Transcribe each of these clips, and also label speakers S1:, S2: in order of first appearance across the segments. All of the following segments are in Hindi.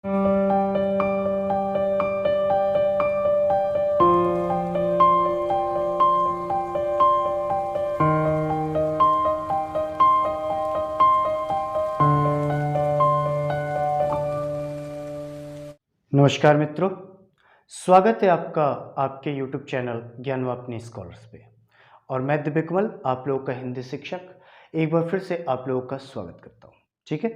S1: नमस्कार मित्रों, स्वागत है आपका आपके YouTube चैनल ज्ञानवापनी स्कॉलर्स पे। और मैं दिव्य कमल, आप लोगों का हिंदी शिक्षक, एक बार फिर से आप लोगों का स्वागत करता हूँ। ठीक है,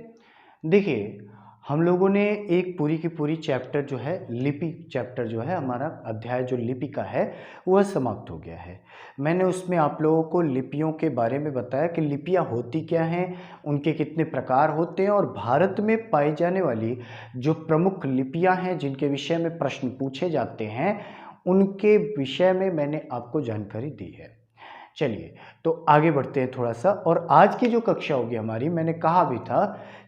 S1: देखिए हम लोगों ने एक पूरी की पूरी चैप्टर जो है लिपि चैप्टर जो है हमारा अध्याय जो लिपि का है वह समाप्त हो गया है। मैंने उसमें आप लोगों को लिपियों के बारे में बताया कि लिपियाँ होती क्या हैं, उनके कितने प्रकार होते हैं और भारत में पाई जाने वाली जो प्रमुख लिपियाँ हैं जिनके विषय में प्रश्न पूछे जाते हैं उनके विषय में मैंने आपको जानकारी दी है। चलिए तो आगे बढ़ते हैं थोड़ा सा। और आज की जो कक्षा होगी हमारी, मैंने कहा भी था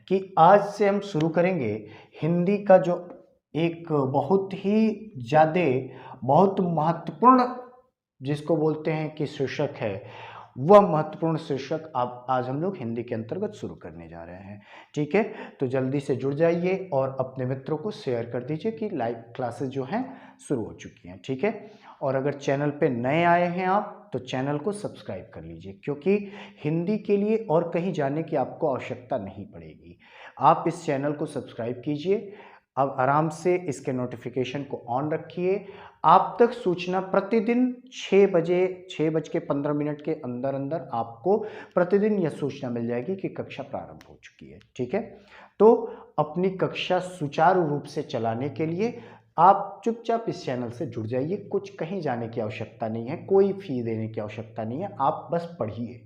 S1: कि आज से हम शुरू करेंगे हिंदी का जो एक बहुत ही ज़्यादा बहुत महत्वपूर्ण जिसको बोलते हैं कि शीर्षक है, वह महत्वपूर्ण शीर्षक आप आज हम लोग हिंदी के अंतर्गत शुरू करने जा रहे हैं। ठीक है, तो जल्दी से जुड़ जाइए और अपने मित्रों को शेयर कर दीजिए कि लाइव क्लासेस जो हैं शुरू हो चुकी हैं। ठीक है, और अगर चैनल पे नए आए हैं आप तो चैनल को सब्सक्राइब कर लीजिए, क्योंकि हिंदी के लिए और कहीं जाने की आपको आवश्यकता नहीं पड़ेगी। आप इस चैनल को सब्सक्राइब कीजिए, अब आराम से इसके नोटिफिकेशन को ऑन रखिए। आप तक सूचना प्रतिदिन 6 बज के 15 मिनट के अंदर अंदर आपको प्रतिदिन यह सूचना मिल जाएगी कि कक्षा प्रारंभ हो चुकी है। ठीक है, तो अपनी कक्षा सुचारू रूप से चलाने के लिए आप चुपचाप इस चैनल से जुड़ जाइए। कुछ कहीं जाने की आवश्यकता नहीं है, कोई फी देने की आवश्यकता नहीं है, आप बस पढ़िए।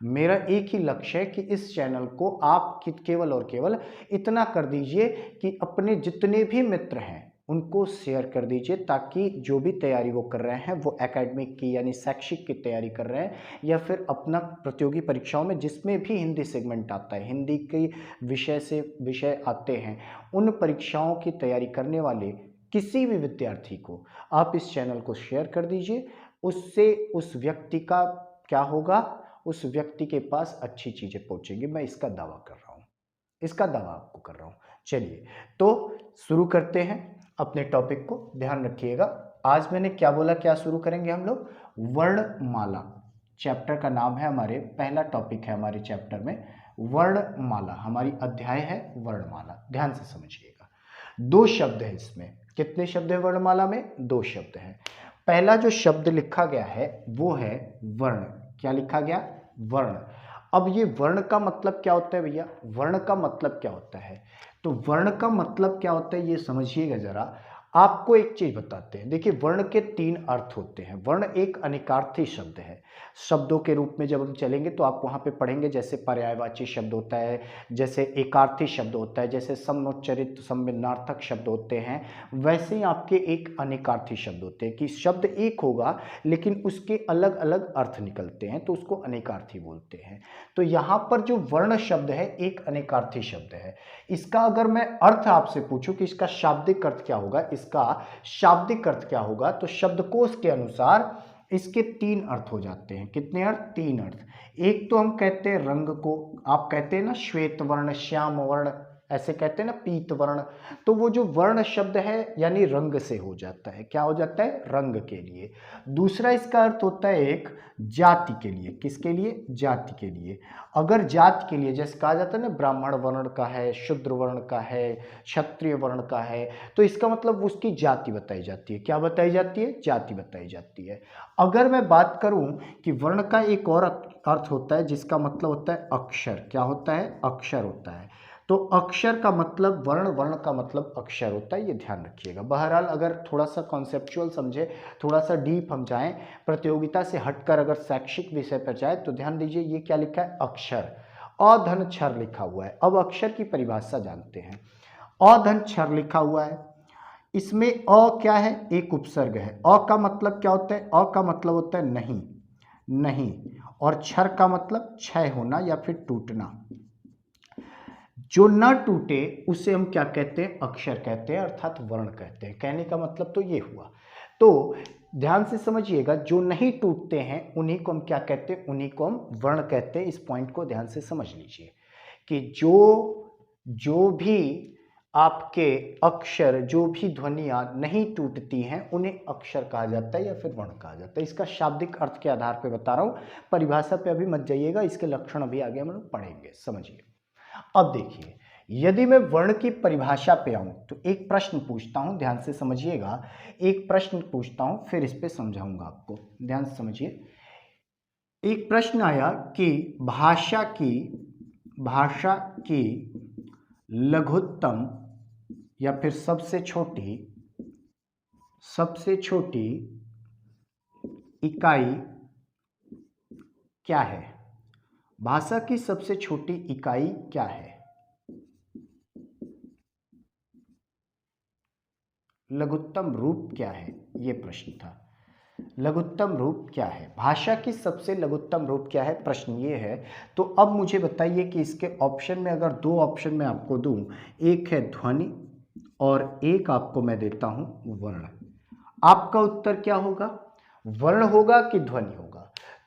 S1: मेरा एक ही लक्ष्य है कि इस चैनल को आप केवल और केवल इतना कर दीजिए कि अपने जितने भी मित्र हैं उनको शेयर कर दीजिए, ताकि जो भी तैयारी वो कर रहे हैं, वो एकेडमिक की यानी शैक्षिक की तैयारी कर रहे हैं या फिर अपना प्रतियोगी परीक्षाओं में जिसमें भी हिंदी सेगमेंट आता है, हिंदी के विषय से विषय आते हैं, उन परीक्षाओं की तैयारी करने वाले किसी भी विद्यार्थी को आप इस चैनल को शेयर कर दीजिए। उससे उस व्यक्ति का क्या होगा, उस व्यक्ति के पास अच्छी चीज़ें पहुंचेंगी। मैं इसका दावा कर रहा हूँ, इसका दावा आपको कर रहा हूँ। चलिए तो शुरू करते हैं अपने टॉपिक को, ध्यान रखिएगा। आज मैंने क्या बोला, क्या शुरू करेंगे हम लोग, वर्णमाला। चैप्टर का नाम है, हमारे पहला टॉपिक है हमारे चैप्टर में वर्णमाला। हमारी अध्याय है वर्णमाला, ध्यान से समझिएगा। दो शब्द है इसमें। कितने शब्द है वर्णमाला में? दो शब्द है। पहला जो शब्द लिखा गया है वो है वर्ण। क्या लिखा गया? वर्ण। अब ये वर्ण का मतलब क्या होता है भैया? वर्ण का मतलब क्या होता है? तो वर्ण का मतलब क्या होता है ये समझिएगा जरा। आपको एक चीज बताते हैं, देखिए वर्ण के तीन अर्थ होते हैं। वर्ण एक अनिकार्थी शब्द है। शब्दों के रूप में जब हम चलेंगे तो आप वहां पे पढ़ेंगे, जैसे पर्यायवाची शब्द होता है, जैसे एकार्थी शब्द होता है, जैसे समुच्चरित संविन्नार्थक शब्द होते हैं, वैसे ही आपके एक अनेकार्थी शब्द होते हैं कि शब्द एक होगा लेकिन उसके अलग अलग अर्थ निकलते हैं, तो उसको अनेकार्थी बोलते हैं। तो यहाँ पर जो वर्ण शब्द है एक अनेकार्थी शब्द है। इसका अगर मैं अर्थ आपसे पूछूं कि इसका शाब्दिक अर्थ क्या होगा, इसका शाब्दिक अर्थ क्या होगा, तो शब्दकोश के अनुसार इसके तीन अर्थ हो जाते हैं। कितने अर्थ? तीन अर्थ। एक तो हम कहते हैं रंग को, आप कहते हैं ना श्वेत वर्ण, श्याम वर्ण, ऐसे कहते हैं ना पीत वर्ण, तो वो जो वर्ण शब्द है यानी रंग से हो जाता है। क्या हो जाता है? रंग के लिए। दूसरा इसका अर्थ होता है एक जाति के लिए। किसके लिए? जाति के लिए। अगर जाति के लिए जैसे कहा जाता है ना ब्राह्मण वर्ण का है, शूद्र वर्ण का है, क्षत्रिय वर्ण का है, तो इसका मतलब उसकी जाति बताई जाती है। क्या बताई जाती है? जाति बताई जाती है। अगर मैं बात करूं कि वर्ण का एक और अर्थ होता है जिसका मतलब होता है अक्षर। क्या होता है? अक्षर होता है। तो अक्षर का मतलब वर्ण, वर्ण का मतलब अक्षर होता है, ये ध्यान रखिएगा। बहरहाल अगर थोड़ा सा कॉन्सेप्चुअल समझे, थोड़ा सा डीप हम जाएं, प्रतियोगिता से हटकर अगर शैक्षिक विषय पर जाए तो ध्यान दीजिए ये क्या लिखा है? अक्षर। अधन क्षर लिखा हुआ है। अब अक्षर की परिभाषा जानते हैं। अधन क्षर लिखा हुआ है, इसमें अ क्या है? एक उपसर्ग है। अ का मतलब क्या होता है? अ का मतलब होता है नहीं, नहीं। और क्षर का मतलब क्षय होना या फिर टूटना। जो न टूटे उसे हम क्या कहते हैं? अक्षर कहते हैं, अर्थात वर्ण कहते हैं। कहने का मतलब तो ये हुआ। तो ध्यान से समझिएगा, जो नहीं टूटते हैं उन्हीं को हम क्या कहते हैं? उन्हीं को हम वर्ण कहते हैं। इस पॉइंट को ध्यान से समझ लीजिए कि जो भी आपके अक्षर जो भी ध्वनियां नहीं टूटती हैं उन्हें अक्षर कहा जाता है या फिर वर्ण कहा जाता है। इसका शाब्दिक अर्थ के आधार पे बता रहा हूं, परिभाषा पे अभी मत जाइएगा, इसके लक्षण अभी आगे हम लोग पढ़ेंगे, समझिए। अब देखिए, यदि मैं वर्ण की परिभाषा पे आऊं तो एक प्रश्न पूछता हूं, ध्यान से समझिएगा। एक प्रश्न पूछता हूं फिर इस पे समझाऊंगा आपको, ध्यान से समझिए। एक प्रश्न आया कि भाषा की लघुत्तम या फिर सबसे छोटी इकाई क्या है? भाषा की सबसे छोटी इकाई क्या है? लघुत्तम रूप क्या है? यह प्रश्न था। लघुत्तम रूप क्या है? भाषा की सबसे लघुत्तम रूप क्या है, प्रश्न ये है। तो अब मुझे बताइए कि इसके ऑप्शन में अगर दो ऑप्शन मैं आपको दूं, एक है ध्वनि और एक आपको मैं देता हूं वर्ण, आपका उत्तर क्या होगा? वर्ण होगा कि ध्वनि होगा?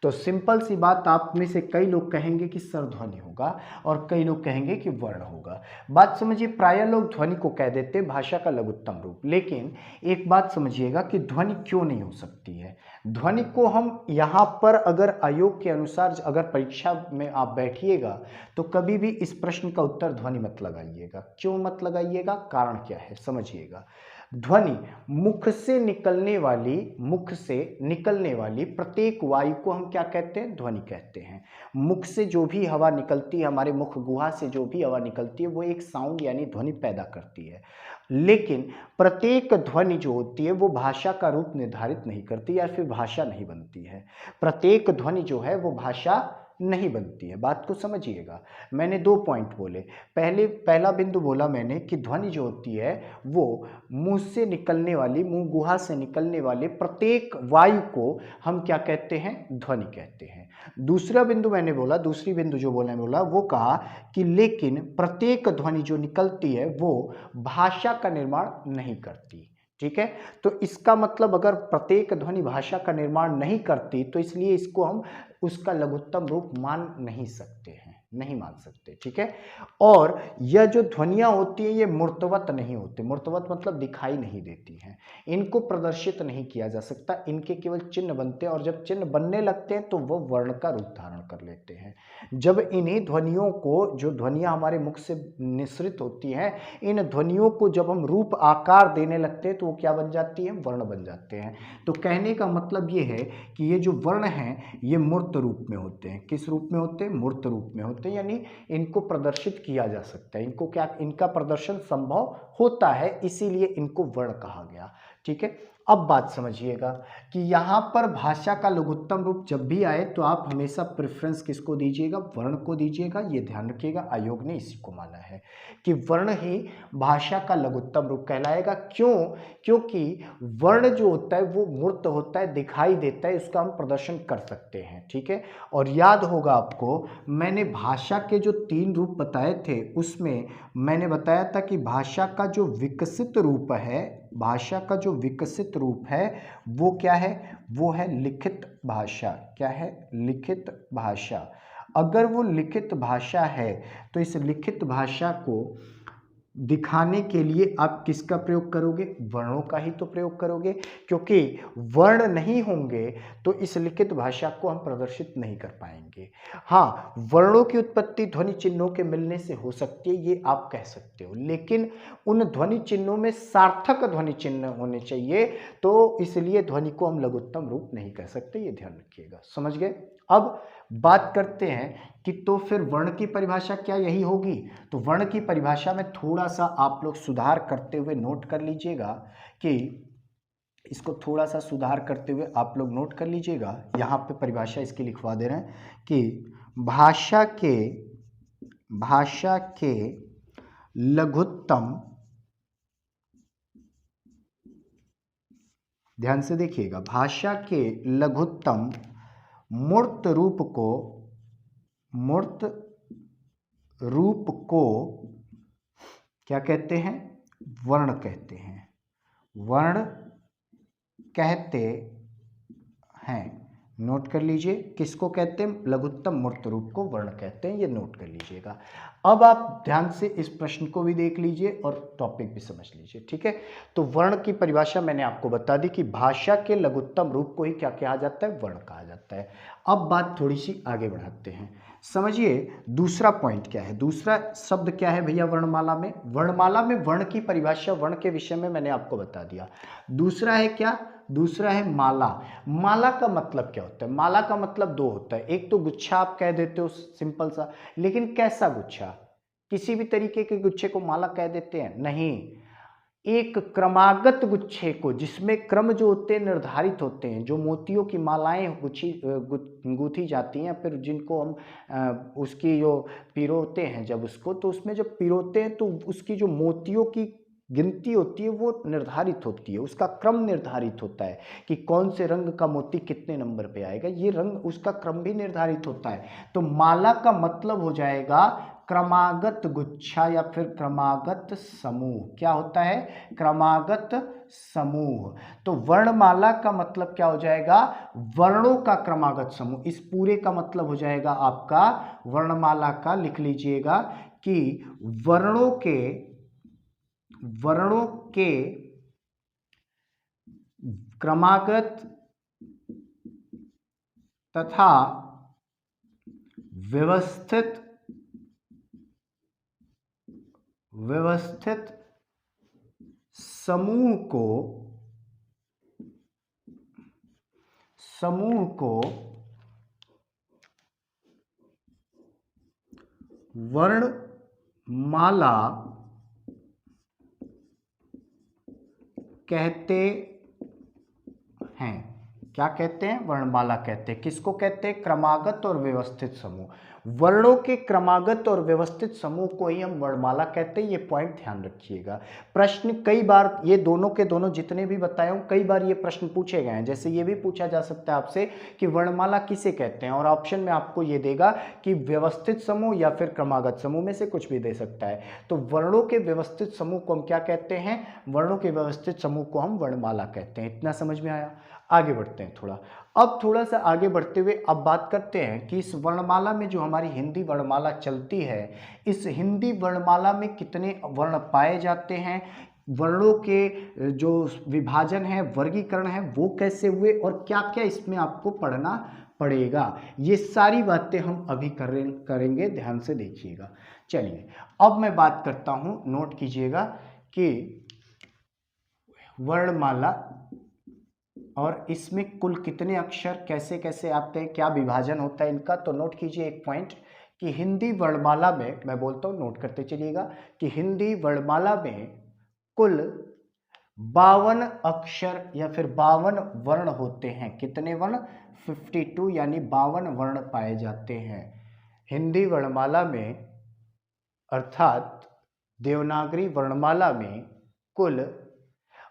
S1: तो सिंपल सी बात, आप में से कई लोग कहेंगे कि सर ध्वनि होगा और कई लोग कहेंगे कि वर्ण होगा। बात समझिए, प्राय लोग ध्वनि को कह देते हैं भाषा का लघुत्तम रूप, लेकिन एक बात समझिएगा कि ध्वनि क्यों नहीं हो सकती है। ध्वनि को हम यहाँ पर अगर आयोग के अनुसार अगर परीक्षा में आप बैठिएगा तो कभी भी इस प्रश्न का उत्तर ध्वनि मत लगाइएगा। क्यों मत लगाइएगा? कारण क्या है, समझिएगा। ध्वनि मुख से निकलने वाली प्रत्येक वायु को हम क्या कहते हैं? ध्वनि कहते हैं। मुख से जो भी हवा निकलती है, हमारे मुख गुहा से जो भी हवा निकलती है, वो एक साउंड यानी ध्वनि पैदा करती है। लेकिन प्रत्येक ध्वनि जो होती है वो भाषा का रूप निर्धारित नहीं करती या फिर भाषा नहीं बनती है। प्रत्येक ध्वनि जो है वो भाषा नहीं बनती है। बात को समझिएगा, मैंने दो पॉइंट बोले। पहला बिंदु बोला मैंने कि ध्वनि जो होती है वो मुंह गुहा से निकलने वाले प्रत्येक वायु को हम क्या कहते हैं? ध्वनि कहते हैं। दूसरी बिंदु जो बोला वो कहा कि लेकिन प्रत्येक ध्वनि जो निकलती है वो भाषा का निर्माण नहीं करती। ठीक है, तो इसका मतलब अगर प्रत्येक ध्वनि भाषा का निर्माण नहीं करती तो इसलिए इसको हम उसका लघुत्तम रूप मान नहीं सकते, नहीं मान सकते। ठीक है, और यह जो ध्वनियां होती हैं ये मूर्तवत नहीं होती। मूर्तवत मतलब दिखाई नहीं देती हैं, इनको प्रदर्शित नहीं किया जा सकता, इनके केवल चिन्ह बनते हैं और जब चिन्ह बनने लगते हैं तो वह वर्ण का रूप धारण कर लेते हैं। जब इन्हीं ध्वनियों को, जो ध्वनियां हमारे मुख से निसृत होती हैं, इन ध्वनियों को जब हम रूप आकार देने लगते हैं तो वो क्या बन जाती है? वर्ण बन जाते हैं। तो कहने का मतलब ये है कि ये जो वर्ण हैं ये मूर्त रूप में होते हैं। किस रूप में होते हैं? मूर्त रूप में होते हैं, यानी इनको प्रदर्शित किया जा सकता है, इनका प्रदर्शन संभव होता है, इसीलिए इनको वर्ण कहा गया। ठीक है, अब बात समझिएगा कि यहाँ पर भाषा का लघुत्तम रूप जब भी आए तो आप हमेशा प्रेफरेंस किसको दीजिएगा? वर्ण को दीजिएगा। ये ध्यान रखिएगा, आयोग ने इसी को माना है कि वर्ण ही भाषा का लघुत्तम रूप कहलाएगा। क्यों? क्योंकि वर्ण जो होता है वो मूर्त होता है, दिखाई देता है, उसका हम प्रदर्शन कर सकते हैं। ठीक है, और याद होगा आपको, मैंने भाषा के जो 3 रूप बताए थे उसमें मैंने बताया था कि भाषा का जो विकसित रूप है वो क्या है? वो है लिखित भाषा। क्या है? लिखित भाषा। अगर वो लिखित भाषा है तो इस लिखित भाषा को दिखाने के लिए आप किसका प्रयोग करोगे? वर्णों का ही तो प्रयोग करोगे, क्योंकि वर्ण नहीं होंगे तो इस लिखित भाषा को हम प्रदर्शित नहीं कर पाएंगे। हाँ, वर्णों की उत्पत्ति ध्वनि चिन्हों के मिलने से हो सकती है, ये आप कह सकते हो, लेकिन उन ध्वनि चिन्हों में सार्थक ध्वनि चिन्ह होने चाहिए, तो इसलिए ध्वनि को हम लघुत्तम रूप नहीं कह सकते, ये ध्यान रखिएगा। समझ गए? अब बात करते हैं कि तो फिर वर्ण की परिभाषा क्या यही होगी? तो वर्ण की परिभाषा में थोड़ा सा आप लोग सुधार करते हुए नोट कर लीजिएगा कि इसको थोड़ा सा सुधार करते हुए आप लोग नोट कर लीजिएगा। यहाँ पे परिभाषा इसकी लिखवा दे रहे हैं कि भाषा के लघुत्तम, ध्यान से देखिएगा, भाषा के लघुत्तम मूर्त रूप को क्या कहते हैं? वर्ण कहते हैं। वर्ण कहते हैं। नोट कर लीजिए, किसको कहते हैं? लघुत्तम मूर्त रूप को वर्ण कहते हैं, ये नोट कर लीजिएगा। अब आप ध्यान से इस प्रश्न को भी देख लीजिए और टॉपिक भी समझ लीजिए, ठीक है। तो वर्ण की परिभाषा मैंने आपको बता दी कि भाषा के लघुत्तम रूप को ही क्या कहा जाता है? वर्ण कहा जाता है। अब बात थोड़ी सी आगे बढ़ाते हैं, समझिए दूसरा पॉइंट क्या है, दूसरा शब्द क्या है भैया वर्णमाला में? वर्णमाला में वर्ण की परिभाषा, वर्ण के विषय में मैंने आपको बता दिया। दूसरा है क्या? दूसरा है माला। माला का मतलब क्या होता है? माला का मतलब दो होता है, एक तो गुच्छा आप कह देते हो सिंपल सा, लेकिन कैसा गुच्छा? किसी भी तरीके के गुच्छे को माला कह देते हैं? नहीं, एक क्रमागत गुच्छे को, जिसमें क्रम जो होते हैं निर्धारित होते हैं, जो मोतियों की मालाएं गूंथी जाती हैं, फिर जिनको हम उसकी जो पिरोते हैं, जब उसको, तो उसमें जब पिरोते हैं तो उसकी जो मोतियों की गिनती होती है वो निर्धारित होती है, उसका क्रम निर्धारित होता है कि कौन से रंग का मोती कितने नंबर पे आएगा, ये रंग उसका क्रम भी निर्धारित होता है। तो माला का मतलब हो जाएगा क्रमागत गुच्छा या फिर क्रमागत समूह। क्या होता है? क्रमागत समूह। तो वर्णमाला का मतलब क्या हो जाएगा? वर्णों का क्रमागत समूह। इस पूरे का मतलब हो जाएगा आपका वर्णमाला का, लिख लीजिएगा कि वर्णों के क्रमागत तथा व्यवस्थित समूह को वर्णमाला कहते हैं। क्या कहते हैं? वर्णमाला कहते हैं। किसको कहते हैं? क्रमागत और व्यवस्थित समूह। वर्णों के क्रमागत और व्यवस्थित समूह को ही हम वर्णमाला कहते हैं, ये पॉइंट ध्यान रखिएगा। प्रश्न कई बार, ये दोनों के दोनों जितने भी बताए हूं, कई बार ये प्रश्न पूछे गए हैं। जैसे ये भी पूछा जा सकता है आपसे कि वर्णमाला किसे कहते हैं, और ऑप्शन में आपको ये देगा कि व्यवस्थित समूह या फिर क्रमागत समूह, में से कुछ भी दे सकता है। तो वर्णों के व्यवस्थित समूह को हम क्या कहते हैं? वर्णों के व्यवस्थित समूह को हम वर्णमाला कहते हैं। इतना समझ में आया? आगे बढ़ते हैं थोड़ा। अब थोड़ा सा आगे बढ़ते हुए अब बात करते हैं कि इस वर्णमाला में, जो हमारी हिंदी वर्णमाला चलती है, इस हिंदी वर्णमाला में कितने वर्ण पाए जाते हैं, वर्णों के जो विभाजन है, वर्गीकरण है, वो कैसे हुए, और क्या क्या इसमें आपको पढ़ना पड़ेगा, ये सारी बातें हम अभी करेंगे। ध्यान से देखिएगा। चलिए अब मैं बात करता हूं, नोट कीजिएगा कि वर्णमाला और इसमें कुल कितने अक्षर कैसे कैसे आते हैं, क्या विभाजन होता है इनका। तो नोट कीजिए एक पॉइंट कि हिंदी वर्णमाला में, मैं बोलता हूँ नोट करते चलिएगा, कि हिंदी वर्णमाला में कुल 52 अक्षर या फिर 52 वर्ण होते हैं। कितने वर्ण? 52, यानी 52 वर्ण पाए जाते हैं हिंदी वर्णमाला में, अर्थात देवनागरी वर्णमाला में कुल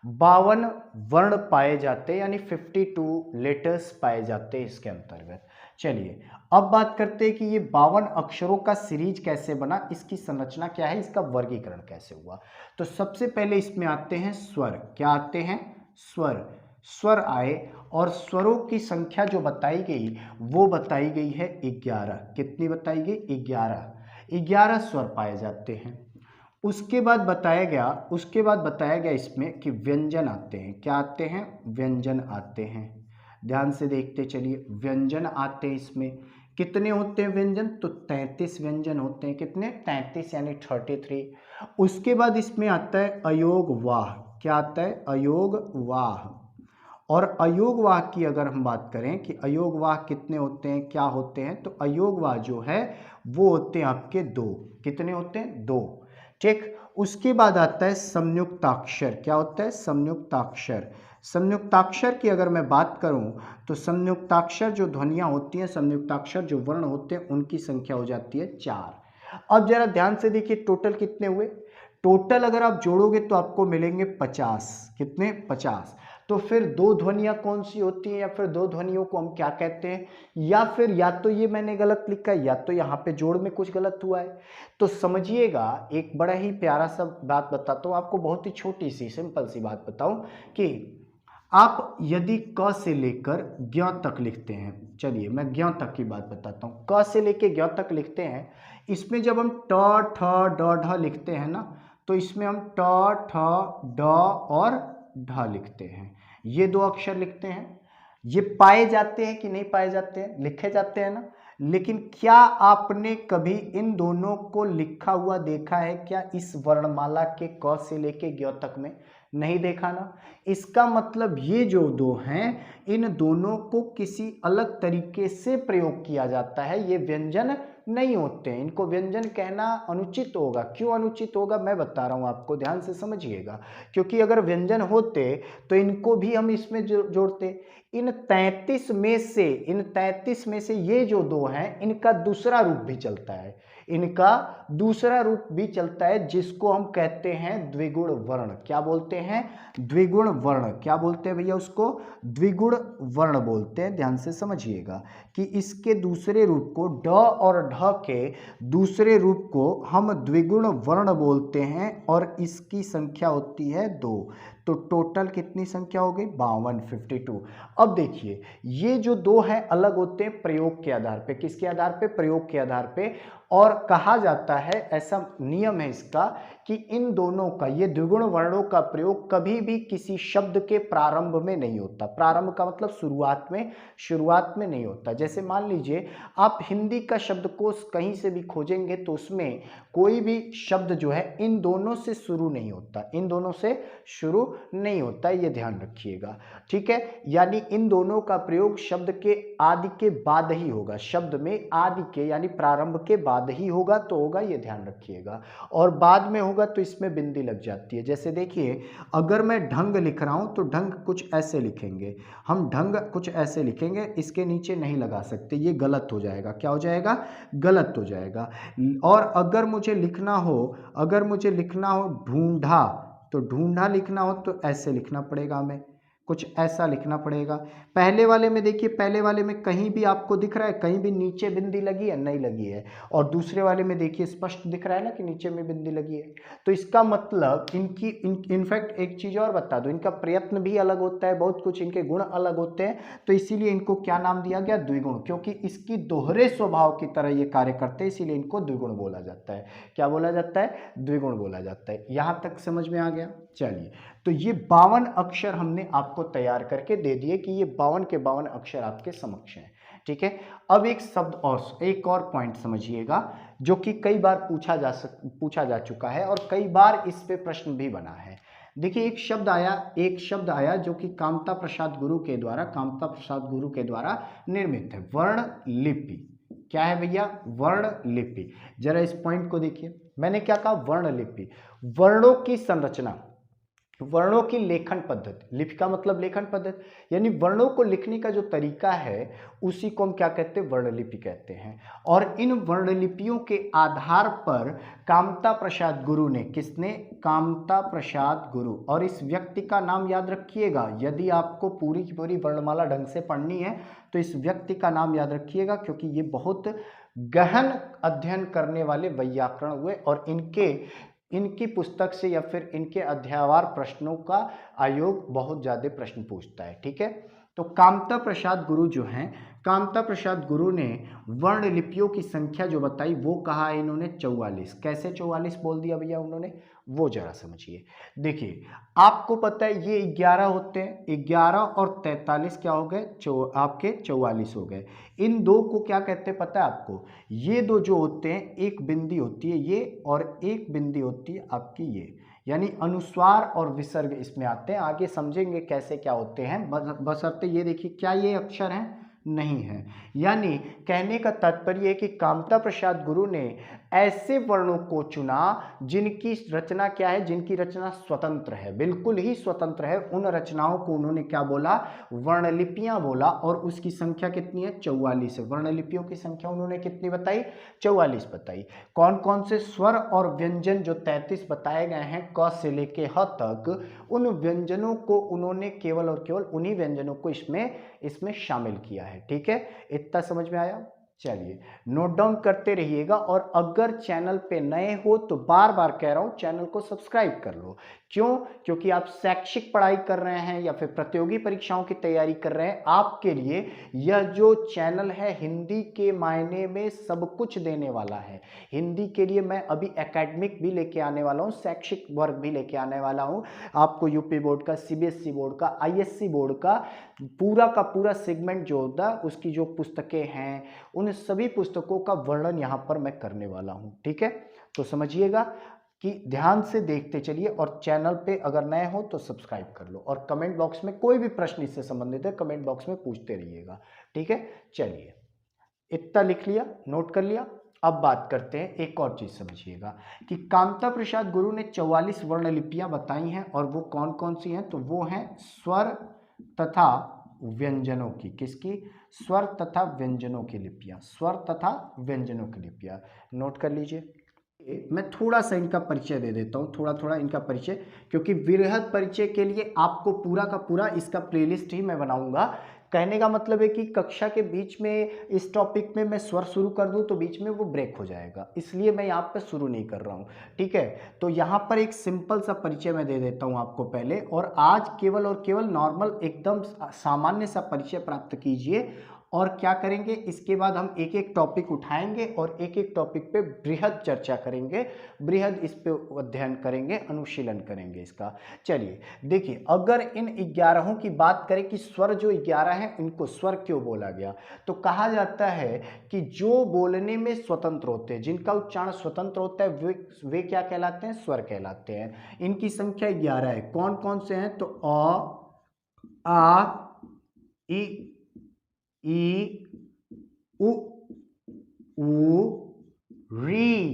S1: 52 वर्ण पाए जाते हैं, यानी 52 लेटर्स पाए जाते हैं इसके अंतर्गत। चलिए अब बात करते हैं कि ये 52 अक्षरों का सीरीज कैसे बना, इसकी संरचना क्या है, इसका वर्गीकरण कैसे हुआ। तो सबसे पहले इसमें आते हैं स्वर। क्या आते हैं? स्वर। स्वर आए, और स्वरों की संख्या जो बताई गई वो बताई गई है 11। कितनी बताई गई? 11 स्वर पाए जाते हैं। उसके बाद बताया गया इसमें कि व्यंजन आते हैं। क्या आते हैं? व्यंजन आते हैं। ध्यान से देखते चलिए, व्यंजन आते हैं इसमें। कितने होते हैं व्यंजन? तो 33 व्यंजन होते हैं। कितने? 33, यानी 33। उसके बाद इसमें आता है अयोग वाह। क्या आता है? अयोग वाह। और अयोग वाह की अगर हम बात करें कि अयोग वाह कितने होते हैं, क्या होते हैं, तो अयोग वाह जो है वो होते हैं आपके 2। कितने होते हैं? 2। ठीक। उसके बाद आता है संयुक्ताक्षर। क्या होता है? संयुक्ताक्षर। संयुक्ताक्षर की अगर मैं बात करूं तो संयुक्ताक्षर जो ध्वनियां होती हैं, संयुक्ताक्षर जो वर्ण होते हैं, उनकी संख्या हो जाती है 4। अब जरा ध्यान से देखिए, टोटल कितने हुए? टोटल अगर आप जोड़ोगे तो आपको मिलेंगे 50। कितने? 50। तो फिर दो ध्वनियां कौन सी होती हैं, या फिर दो ध्वनियों को हम क्या कहते हैं, या फिर या तो ये मैंने गलत लिखा है, या तो यहाँ पे जोड़ में कुछ गलत हुआ है। तो समझिएगा, एक बड़ा ही प्यारा सा बात बताता हूँ आपको, बहुत ही छोटी सी सिंपल सी बात बताऊं कि आप यदि क से लेकर ज्ञ तक लिखते हैं, चलिए मैं ज्ञ तक की बात बताता हूँ। क से लेके ज्ञ तक लिखते हैं, इसमें जब हम ट ठ ड ढ लिखते हैं ना, तो इसमें हम ट ठ ड और ढ लिखते हैं, ये दो अक्षर लिखते हैं। ये पाए जाते हैं कि नहीं पाए जाते हैं? लिखे जाते हैं ना। लेकिन क्या आपने कभी इन दोनों को लिखा हुआ देखा है क्या इस वर्णमाला के क से लेके ज्ञ तक में? नहीं देखा ना। इसका मतलब ये जो दो हैं, इन दोनों को किसी अलग तरीके से प्रयोग किया जाता है, ये व्यंजन नहीं होते हैं। इनको व्यंजन कहना अनुचित होगा। क्यों अनुचित होगा मैं बता रहा हूं आपको, ध्यान से समझिएगा। क्योंकि अगर व्यंजन होते तो इनको भी हम इसमें जोड़ते। इन 33 में से ये जो दो हैं, इनका दूसरा रूप भी चलता है, इनका दूसरा रूप भी चलता है, जिसको हम कहते हैं द्विगुण वर्ण। क्या बोलते हैं? द्विगुण वर्ण। क्या बोलते हैं भैया उसको? द्विगुण वर्ण बोलते हैं। ध्यान से समझिएगा कि इसके दूसरे रूप को, ड और ढ के दूसरे रूप को हम द्विगुण वर्ण बोलते हैं, और इसकी संख्या होती है 2। तो टोटल कितनी संख्या हो गई? 52, 52। अब देखिए, ये जो दो हैं अलग होते हैं प्रयोग के आधार पे। किसके आधार पे? प्रयोग के आधार पे। और कहा जाता है, ऐसा नियम है इसका, कि इन दोनों का, ये द्विगुण वर्णों का प्रयोग कभी भी किसी शब्द के प्रारंभ में नहीं होता। प्रारंभ का मतलब शुरुआत में नहीं होता। जैसे मान लीजिए आप हिंदी का शब्दकोश कहीं से भी खोजेंगे तो उसमें कोई भी शब्द जो है इन दोनों से शुरू नहीं होता, इन दोनों से शुरू नहीं होता, ये ध्यान रखिएगा। ठीक है, यानी इन दोनों का प्रयोग शब्द के आदि के बाद ही होगा। शब्द में आदि के यानी प्रारंभ के बाद ही होगा तो होगा, ये ध्यान रखिएगा। और बाद में होगा तो इसमें बिंदी लग जाती है। जैसे देखिए, अगर मैं ढंग लिख रहा हूं तो ढंग कुछ ऐसे लिखेंगे, हम ढंग कुछ ऐसे लिखेंगे, इसके नीचे नहीं लगा सकते, ये गलत हो जाएगा। क्या हो जाएगा? गलत हो जाएगा। और अगर मुझे लिखना हो ढूंढा, तो ढूंढा लिखना हो तो ऐसे लिखना पड़ेगा, हमें कुछ ऐसा लिखना पड़ेगा। पहले वाले में देखिए, पहले वाले में कहीं भी आपको दिख रहा है, कहीं भी नीचे बिंदी लगी है? नहीं लगी है। और दूसरे वाले में देखिए स्पष्ट दिख रहा है ना कि नीचे में बिंदी लगी है। तो इसका मतलब इनफैक्ट एक चीज और बता दो, इनका प्रयत्न भी अलग होता है, बहुत कुछ इनके गुण अलग होते हैं। तो इसीलिए इनको क्या नाम दिया गया? द्विगुण। क्योंकि इसकी दोहरे स्वभाव की तरह ये कार्य करते हैं, इसीलिए इनको द्विगुण बोला जाता है। क्या बोला जाता है? द्विगुण बोला जाता है। यहां तक समझ में आ गया? चलिए, तो ये 52 अक्षर हमने आपको तैयार करके दे दिए कि ये 52 के 52 अक्षर आपके समक्ष हैं। ठीक है, अब एक और पॉइंट समझिएगा, जो कि कई बार पूछा जा चुका है और कई बार इस पे प्रश्न भी बना है। देखिए, एक शब्द आया जो कि कामता प्रसाद गुरु के द्वारा निर्मित है, वर्ण लिपि। क्या है भैया? वर्ण लिपि। जरा इस पॉइंट को देखिए, मैंने क्या कहा? वर्ण लिपि। वर्णों की संरचना, वर्णों की लेखन पद्धति, लिपि का मतलब लेखन पद्धति, यानी वर्णों को लिखने का जो तरीका है उसी को हम क्या कहते हैं? वर्णलिपि कहते हैं। और इन वर्णलिपियों के आधार पर कामता प्रसाद गुरु ने, किसने? कामता प्रसाद गुरु। और इस व्यक्ति का नाम याद रखिएगा, यदि आपको पूरी की पूरी वर्णमाला ढंग से पढ़नी है तो इस व्यक्ति का नाम याद रखिएगा, क्योंकि ये बहुत गहन अध्ययन करने वाले वैयाकरण हुए और इनकी पुस्तक से या फिर इनके अध्यायवार प्रश्नों का आयोग बहुत ज्यादा प्रश्न पूछता है। ठीक है, तो कामता प्रसाद गुरु जो हैं, कामता प्रसाद गुरु ने वर्ण लिपियों की संख्या जो बताई वो कहा है इन्होंने 44। कैसे 44 बोल दिया भैया उन्होंने? वो जरा समझिए। देखिए, आपको पता है ये 11 होते हैं, 11 और 43 क्या हो गए? आपके 44 हो गए। इन दो को क्या कहते हैं पता है आपको? ये दो जो होते हैं, एक बिंदी होती है ये और एक बिंदी होती है आपकी ये, यानी अनुस्वार और विसर्ग इसमें आते हैं। आगे समझेंगे कैसे क्या होते हैं, बशर्ते ये देखिए क्या ये अक्षर हैं? नहीं है। यानी कहने का तात्पर्य है कि कामता प्रसाद गुरु ने ऐसे वर्णों को चुना जिनकी रचना क्या है? जिनकी रचना स्वतंत्र है, बिल्कुल ही स्वतंत्र है। उन रचनाओं को उन्होंने क्या बोला? वर्णलिपियां बोला। और उसकी संख्या कितनी है? 44 है। वर्णलिपियों की संख्या उन्होंने कितनी बताई? 44 बताई। कौन कौन से स्वर और व्यंजन जो 33 बताए गए हैं क से लेके ह तक, उन व्यंजनों को उन्होंने केवल और केवल उन्हीं व्यंजनों को इसमें शामिल किया है। ठीक है, इतना समझ में आया? चलिए नोट डाउन करते रहिएगा, और अगर चैनल पे नए हो तो बार बार कह रहा हूं चैनल को सब्सक्राइब कर लो। क्यों? क्योंकि आप शैक्षिक पढ़ाई कर रहे हैं या फिर प्रतियोगी परीक्षाओं की तैयारी कर रहे हैं, आपके लिए यह जो चैनल है हिंदी के मायने में सब कुछ देने वाला है। हिंदी के लिए मैं अभी एकेडमिक भी लेके आने वाला हूं, शैक्षिक वर्ग भी लेके आने वाला हूं। आपको यूपी बोर्ड का, सीबीएसई बोर्ड का, आईएससी बोर्ड का पूरा का पूरा सेगमेंट जो होता है उसकी जो पुस्तकें हैं उन सभी पुस्तकों का वर्णन यहां पर मैं करने वाला हूं। ठीक है, तो समझिएगा कि ध्यान से देखते चलिए, और चैनल पे अगर नए हो तो सब्सक्राइब कर लो, और कमेंट बॉक्स में कोई भी प्रश्न इससे संबंधित है कमेंट बॉक्स में पूछते रहिएगा। ठीक है, चलिए इतना लिख लिया, नोट कर लिया। अब बात करते हैं, एक और चीज समझिएगा कि कामता प्रसाद गुरु ने 44 वर्ण लिपियां बताई हैं, और वो कौन कौन सी हैं? तो वो हैं स्वर तथा व्यंजनों की। किसकी? स्वर तथा व्यंजनों की लिपियां, स्वर तथा व्यंजनों की लिपियां। नोट कर लीजिए। मैं थोड़ा सा इनका परिचय दे देता हूँ, थोड़ा थोड़ा इनका परिचय, क्योंकि वृहद परिचय के लिए आपको पूरा का पूरा इसका प्लेलिस्ट ही मैं बनाऊंगा। कहने का मतलब है कि कक्षा के बीच में इस टॉपिक में मैं स्वर शुरू कर दूं तो बीच में वो ब्रेक हो जाएगा, इसलिए मैं यहाँ पे शुरू नहीं कर रहा हूँ। ठीक है, तो यहाँ पर एक सिंपल सा परिचय मैं दे देता हूँ आपको पहले, और आज केवल और केवल नॉर्मल एकदम सामान्य सा परिचय प्राप्त कीजिए। और क्या करेंगे, इसके बाद हम एक एक टॉपिक उठाएंगे और एक एक टॉपिक पे बृहद चर्चा करेंगे, बृहद इस पे अध्ययन करेंगे, अनुशीलन करेंगे इसका। चलिए देखिए, अगर इन 11 की बात करें कि स्वर जो 11 हैं इनको स्वर क्यों बोला गया, तो कहा जाता है कि जो बोलने में स्वतंत्र होते हैं, जिनका उच्चारण स्वतंत्र होता है वे क्या कहलाते हैं? स्वर कहलाते हैं। इनकी संख्या 11 है। कौन कौन से हैं? तो अ, आ, इ, ई, उ, री।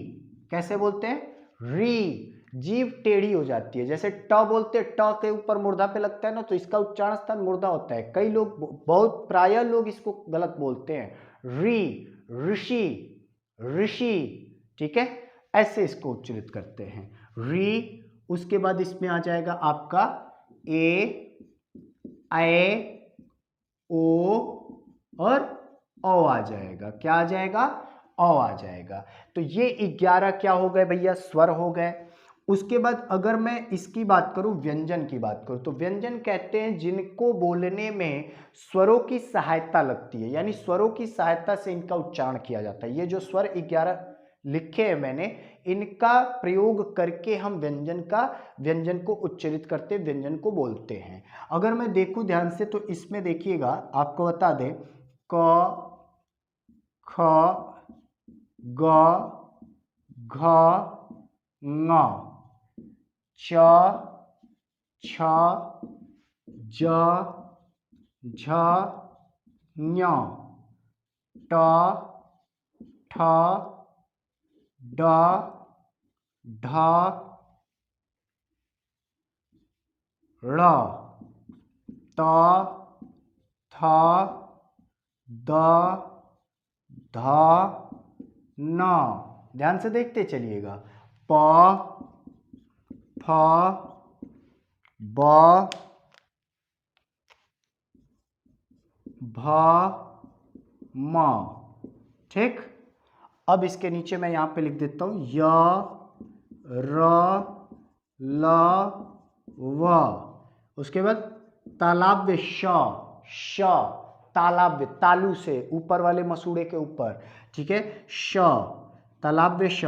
S1: कैसे बोलते हैं? री। जीभ टेढ़ी हो जाती है, जैसे ट बोलते हैं, ट के ऊपर मूर्धा पे लगता है ना, तो इसका उच्चारण स्थान मूर्धा होता है। कई लोग, बहुत प्राय लोग इसको गलत बोलते हैं। री, ऋषि, ऋषि। ठीक है, ऐसे इसको उच्चारित करते हैं, री। उसके बाद इसमें आ जाएगा आपका ए, ए, ओ और ओ आ जाएगा। क्या आ जाएगा? ओ आ जाएगा। तो ये 11 क्या हो गए भैया? स्वर हो गए। उसके बाद अगर मैं इसकी बात करूं, व्यंजन की बात करूं, तो व्यंजन कहते हैं जिनको बोलने में स्वरों की सहायता लगती है, यानी स्वरों की सहायता से इनका उच्चारण किया जाता है। ये जो स्वर 11 लिखे हैं मैंने, इनका प्रयोग करके हम व्यंजन को उच्चारित करते, व्यंजन को बोलते हैं। अगर मैं देखूं ध्यान से तो इसमें देखिएगा, आपको बता दें, क, ख, ग, घ, ङ, च, छ, ज, झ, ञ, ट, ठ, ड, ढ, ळ, त, थ, द, ध, न। ध्यान से देखते चलिएगा, प, फ, ब, भ, म। ठीक, अब इसके नीचे मैं यहां पे लिख देता हूं य, र, ल, व। उसके बाद तालाब्य श, तालाब्य, तालू से ऊपर वाले मसूड़े के ऊपर। ठीक है, श, तालाब्य श,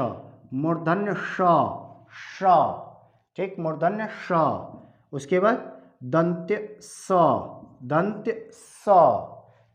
S1: मूर्धन्य श। ठीक, मूर्धन्य श। उसके बाद दंत्य स, दंत्य स।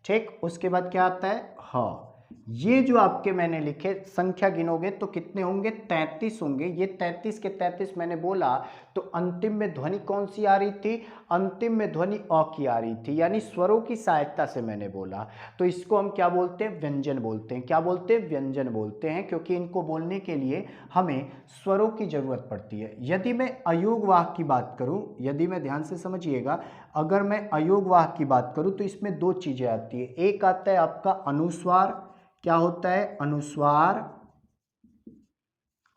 S1: ठीक, उसके बाद क्या आता है? ह। ये जो आपके मैंने लिखे, संख्या गिनोगे तो कितने होंगे? 33 होंगे। ये 33 के 33 मैंने बोला तो अंतिम में ध्वनि कौन सी आ रही थी? अंतिम में ध्वनि अ की आ रही थी, यानी स्वरों की सहायता से मैंने बोला। तो इसको हम क्या बोलते हैं? व्यंजन बोलते हैं। क्या बोलते हैं? व्यंजन बोलते हैं, क्योंकि इनको बोलने के लिए हमें स्वरों की जरूरत पड़ती है। यदि मैं अयोग वाह की बात करूं, यदि मैं, ध्यान से समझिएगा, अगर मैं अयोग वाह की बात करूं तो इसमें दो चीजें आती है। एक आता है आपका अनुस्वार। क्या होता है? अनुस्वार।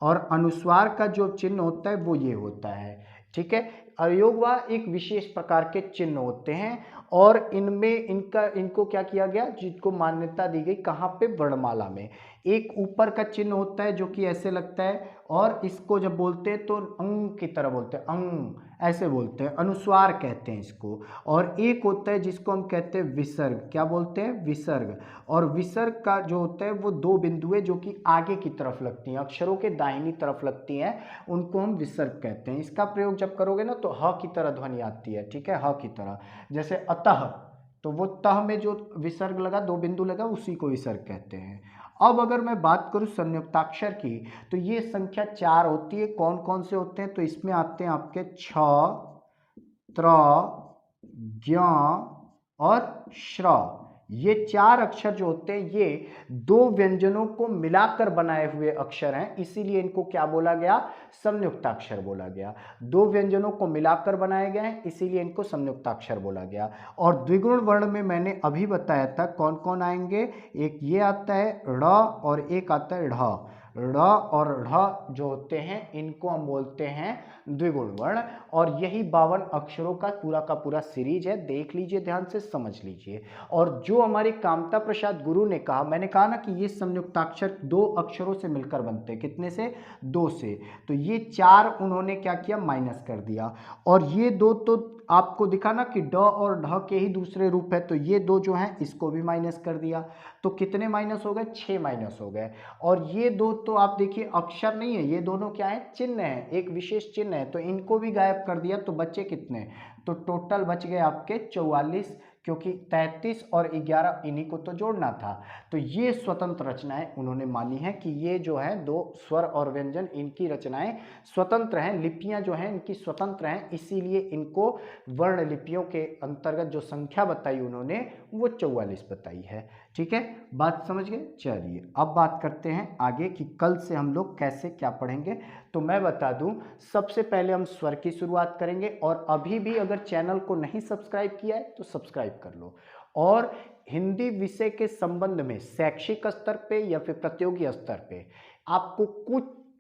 S1: और अनुस्वार का जो चिन्ह होता है वो ये होता है। ठीक है, अवयोग व एक विशेष प्रकार के चिन्ह होते हैं और इनमें इनको क्या किया गया, जिनको मान्यता दी गई कहाँ पे, वर्णमाला में। एक ऊपर का चिन्ह होता है जो कि ऐसे लगता है और इसको जब बोलते हैं तो अंग की तरह बोलते हैं, अंग ऐसे बोलते हैं, अनुस्वार कहते हैं इसको। और एक होता है जिसको हम कहते हैं विसर्ग, क्या बोलते हैं, विसर्ग। और विसर्ग का जो होता है वो दो बिंदुएं जो कि आगे की तरफ लगती हैं, अक्षरों के दाहिनी तरफ लगती हैं, उनको हम विसर्ग कहते हैं। इसका प्रयोग जब करोगे ना तो ह की तरह ध्वनि आती है, ठीक है, ह की तरह। जैसे अतः, तो वो तह में जो विसर्ग लगा, दो बिंदु लगा, उसी को विसर्ग कहते हैं। अब अगर मैं बात करूं संयुक्ताक्षर की, तो ये संख्या 4 होती है। कौन कौन से होते हैं, तो इसमें आते हैं आपके छ, त्र, ज्ञ और श्र। ये 4 अक्षर जो होते हैं ये दो व्यंजनों को मिलाकर बनाए हुए अक्षर हैं, इसीलिए इनको क्या बोला गया, संयुक्ताक्षर बोला गया। दो व्यंजनों को मिलाकर बनाए गए हैं, इसीलिए इनको संयुक्ताक्षर बोला गया। और द्विगुण वर्ण में मैंने अभी बताया था कौन कौन आएंगे, एक ये आता है ड़ और एक आता है ढ। ड़ और ढ जो होते हैं इनको हम बोलते हैं द्विगुण वर्ण। और यही 52 अक्षरों का पूरा सीरीज है, देख लीजिए, ध्यान से समझ लीजिए। और जो हमारे कामता प्रसाद गुरु ने कहा, मैंने कहा ना कि ये संयुक्ताक्षर दो अक्षरों से मिलकर बनते हैं, कितने से, 2 से। तो ये 4 उन्होंने क्या किया, माइनस कर दिया। और ये दो तो आपको दिखा ना कि ड और ढ के ही दूसरे रूप है, तो ये दो जो हैं इसको भी माइनस कर दिया। तो कितने माइनस हो गए, 6 माइनस हो गए। और ये दो तो आप देखिए अक्षर नहीं है, ये दोनों क्या है, चिन्ह है, एक विशेष चिन्ह है, तो इनको भी गायब कर दिया। तो बचे कितने, तो टोटल बच गए आपके 44, क्योंकि 33 और 11 इन्हीं को तो जोड़ना था। तो ये स्वतंत्र रचनाएं उन्होंने मानी है कि ये जो है दो स्वर और व्यंजन, इनकी रचनाएं स्वतंत्र हैं, लिपियां जो हैं इनकी स्वतंत्र हैं, इसीलिए इनको वर्ण लिपियों के अंतर्गत जो संख्या बताई उन्होंने वो 44 बताई है। ठीक है, बात समझ गए। चलिए अब बात करते हैं आगे कि कल से हम लोग कैसे क्या पढ़ेंगे। तो मैं बता दूं, सबसे पहले हम स्वर की शुरुआत करेंगे। और अभी भी अगर चैनल को नहीं सब्सक्राइब किया है तो सब्सक्राइब कर लो। और हिंदी विषय के संबंध में शैक्षिक स्तर पे या फिर प्रतियोगी स्तर पे आपको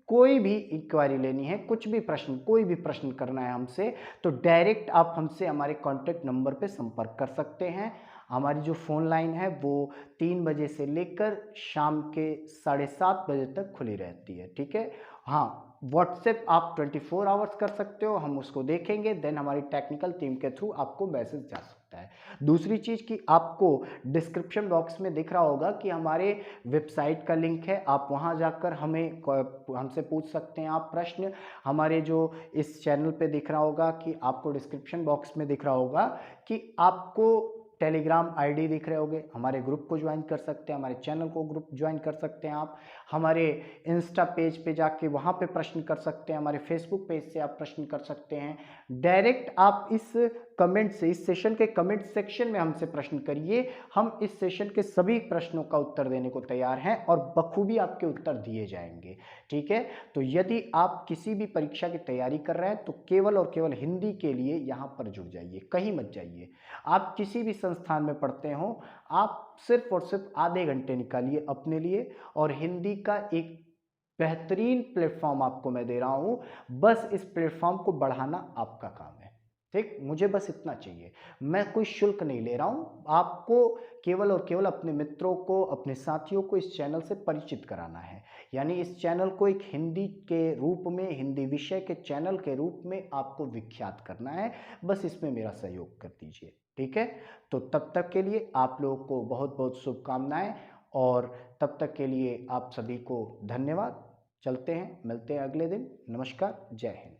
S1: कोई भी इंक्वायरी लेनी है, कुछ भी प्रश्न, कोई भी प्रश्न करना है हमसे, तो डायरेक्ट आप हमसे हमारे कॉन्टैक्ट नंबर पे संपर्क कर सकते हैं। हमारी जो फ़ोन लाइन है वो 3 बजे से लेकर शाम के 7:30 बजे तक खुली रहती है। ठीक है, हाँ, व्हाट्सएप आप 24 आवर्स कर सकते हो, हम उसको देखेंगे, देन हमारी टेक्निकल टीम के थ्रू आपको मैसेज जा सकता है। दूसरी चीज़ कि आपको डिस्क्रिप्शन बॉक्स में दिख रहा होगा कि हमारे वेबसाइट का लिंक है, आप वहां जाकर हमसे पूछ सकते हैं आप प्रश्न। हमारे जो इस चैनल पे दिख रहा होगा कि आपको डिस्क्रिप्शन बॉक्स में दिख रहा होगा कि आपको टेलीग्राम आईडी दिख रहे होंगे, हमारे ग्रुप को ज्वाइन कर सकते हैं, हमारे चैनल को ग्रुप ज्वाइन कर सकते हैं आप। हमारे इंस्टा पेज पे जाके वहाँ पे प्रश्न कर सकते हैं, हमारे फेसबुक पेज से आप प्रश्न कर सकते हैं। डायरेक्ट आप इस कमेंट से, इस सेशन के कमेंट सेक्शन में हमसे प्रश्न करिए, हम इस सेशन के सभी प्रश्नों का उत्तर देने को तैयार हैं और बखूबी आपके उत्तर दिए जाएंगे। ठीक है, तो यदि आप किसी भी परीक्षा की तैयारी कर रहे हैं तो केवल और केवल हिंदी के लिए यहाँ पर जुड़ जाइए, कहीं मत जाइए। आप किसी भी संस्थान में पढ़ते हो, आप सिर्फ और सिर्फ आधे घंटे निकालिए अपने लिए, और हिंदी का एक बेहतरीन प्लेटफॉर्म आपको मैं दे रहा हूं। बस इस प्लेटफॉर्म को बढ़ाना आपका काम है। ठीक, मुझे बस इतना चाहिए, मैं कोई शुल्क नहीं ले रहा हूं, आपको केवल और केवल अपने मित्रों को, अपने साथियों को इस चैनल से परिचित कराना है। यानी इस चैनल को एक हिंदी के रूप में, हिंदी विषय के चैनल के रूप में आपको विख्यात करना है। बस इसमें मेरा सहयोग कर दीजिए। ठीक है, तो तब तक के लिए आप लोगों को बहुत बहुत शुभकामनाएं, और तब तक के लिए आप सभी को धन्यवाद। चलते हैं, मिलते हैं अगले दिन। नमस्कार, जय हिंद।